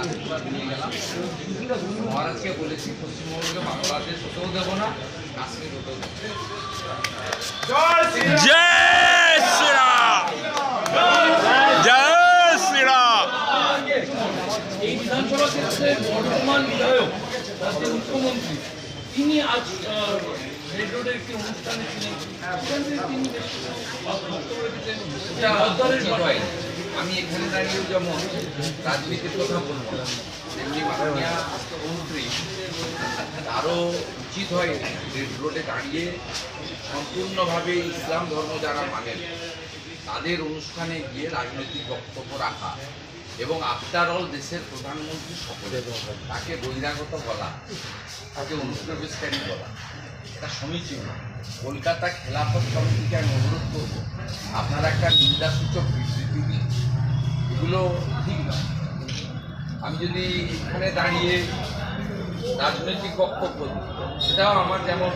আশীর্বাদ নিয়ে গেলাম। মহারাজকে বলেছি পশ্চিমবঙ্গকে বাংলাদেশ হতেও দেবো না, কাশ্মীর হতেও দেবো। জয় শ্রীরাম, জয় শ্রীরাম। এই বিধানসভা ক্ষেত্রের বর্তমান বিধায়ক রাজ্যের মুখ্যমন্ত্রী তিনি আজ রেড রোডের একটি অনুষ্ঠানে ছিলেন। তিনি আমি এখানে দাঁড়িয়েও যেমন রাজনীতির কথা বলবো না, তেমনি মাননীয় মুখ্যমন্ত্রী আরও উচিত হয় রেড রোডে দাঁড়িয়ে সম্পূর্ণভাবে ইসলাম ধর্ম যারা মানেন তাদের অনুষ্ঠানে গিয়ে রাজনৈতিক বক্তব্য রাখা এবং আফটার অল দেশের প্রধানমন্ত্রী সকলে তাকে বহিরাগত বলা, তাকে অনুপ্রবেশকারী বলা, এটা সমীচীন না। কলকাতা খেলাফত কমিটিকে আমি অনুরোধ করব, আপনারা একটা নিন্দাসূচক বিবৃতি দিন, এগুলো ঠিক না। আমি যদি এখানে দাঁড়িয়ে রাজনৈতিক বক্তব্য দিই, সেটাও আমার যেমন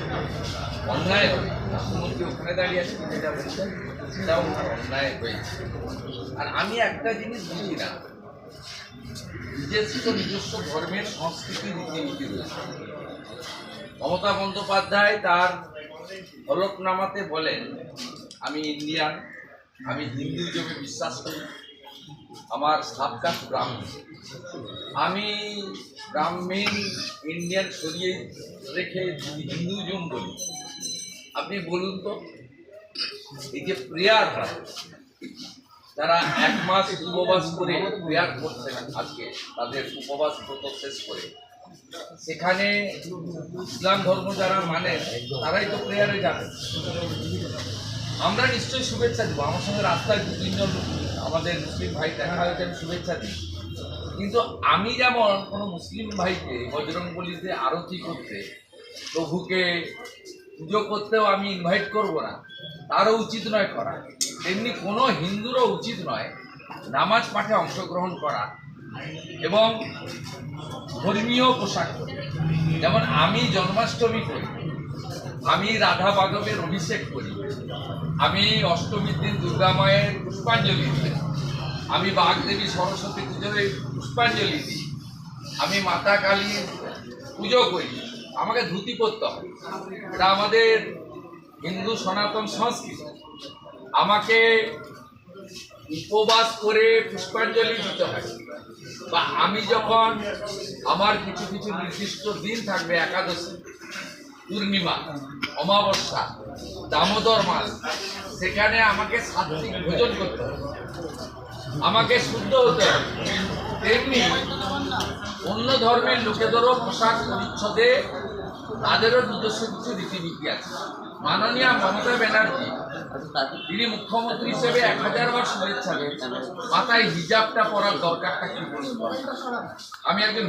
অন্যায় হবে। মুখ্যমন্ত্রী ওখানে দাঁড়িয়ে আছে, যেটা বলছেন সেটাও আমার অন্যায় হয়েছে। আর আমি একটা জিনিস বুঝি না, নিজস্ব ধর্মের সংস্কৃতি রীতিনীতি রয়েছে। মমতা বন্দ্যোপাধ্যায় তার হলফনামাতে বলেন, আমি ইন্ডিয়ান, আমি হিন্দুইজমে বিশ্বাস করি, আমার সাবকাশ ব্রাহ্মণ, আমি ব্রাহ্মণ ইন্ডিয়ান সরিয়ে রেখে হিন্দুইজম বলি। আপনি বলুন তো, এই যে প্রেয়ার হয়, যারা এক মাস উপবাস করে প্রেয়ার করছেন আজকে, তাদের উপবাস ব্রত শেষ করে, সেখানে ইসলাম ধর্ম যারা মানে তারাই তো প্রেয়ারে যাবে। আমরা নিশ্চয়ই শুভেচ্ছা দেবো, আমার সঙ্গে রাস্তায় দু তিনজন আমাদের মুসলিম ভাই দেখা হয়েছে, আমি শুভেচ্ছা দিই। কিন্তু আমি যেমন কোনো মুসলিম ভাইকে বজরংবলীতে আরতি করতে, প্রভুকে পুজো করতেও আমি ইনভাইট করব না, তারও উচিত নয় করা। তেমনি কোনো হিন্দুরও উচিত নয় নামাজ পাঠে অংশগ্রহণ করা এবং ধর্মীয় পোশাক পরে। যেমন আমি জন্মাষ্টমী করি, আমি রাধা মাধবের অভিষেক করি, আমি অষ্টমীর দিন দুর্গা মায়ের পুষ্পাঞ্জলি দিই, আমি বাগদেবী সরস্বতী পুজোয় পুষ্পাঞ্জলি দিই, আমি মাতা কালীর পুজো করি, আমাকে ধুতি পরতে হবে, এটা আমাদের হিন্দু সনাতন সংস্কৃতি। আমাকে উপবাস করে পুষ্পাঞ্জলি দিতে হয়, বা আমি যখন আমার কিছু কিছু নির্দিষ্ট দিন থাকবে, একাদশী, পূর্ণিমা, অমাবস্যা, দামোদর মাস, সেখানে আমাকে সাত্বিক ভোজন করতে হবে, আমাকে শুদ্ধ হতে হবে। তেমনি অন্য ধর্মের লোকেদেরও পোশাক পরিচ্ছদে তাদেরও নিজস্ব কিছু রীতিনীতি আছে। মাননীয় মমতা ব্যানার্জি তিনি মুখ্যমন্ত্রী হিসেবে 1000 বার শুভেচ্ছা দিয়েছেন, মাথায় হিজাবটা পরার দরকারটা কি বলবো। আমি একজন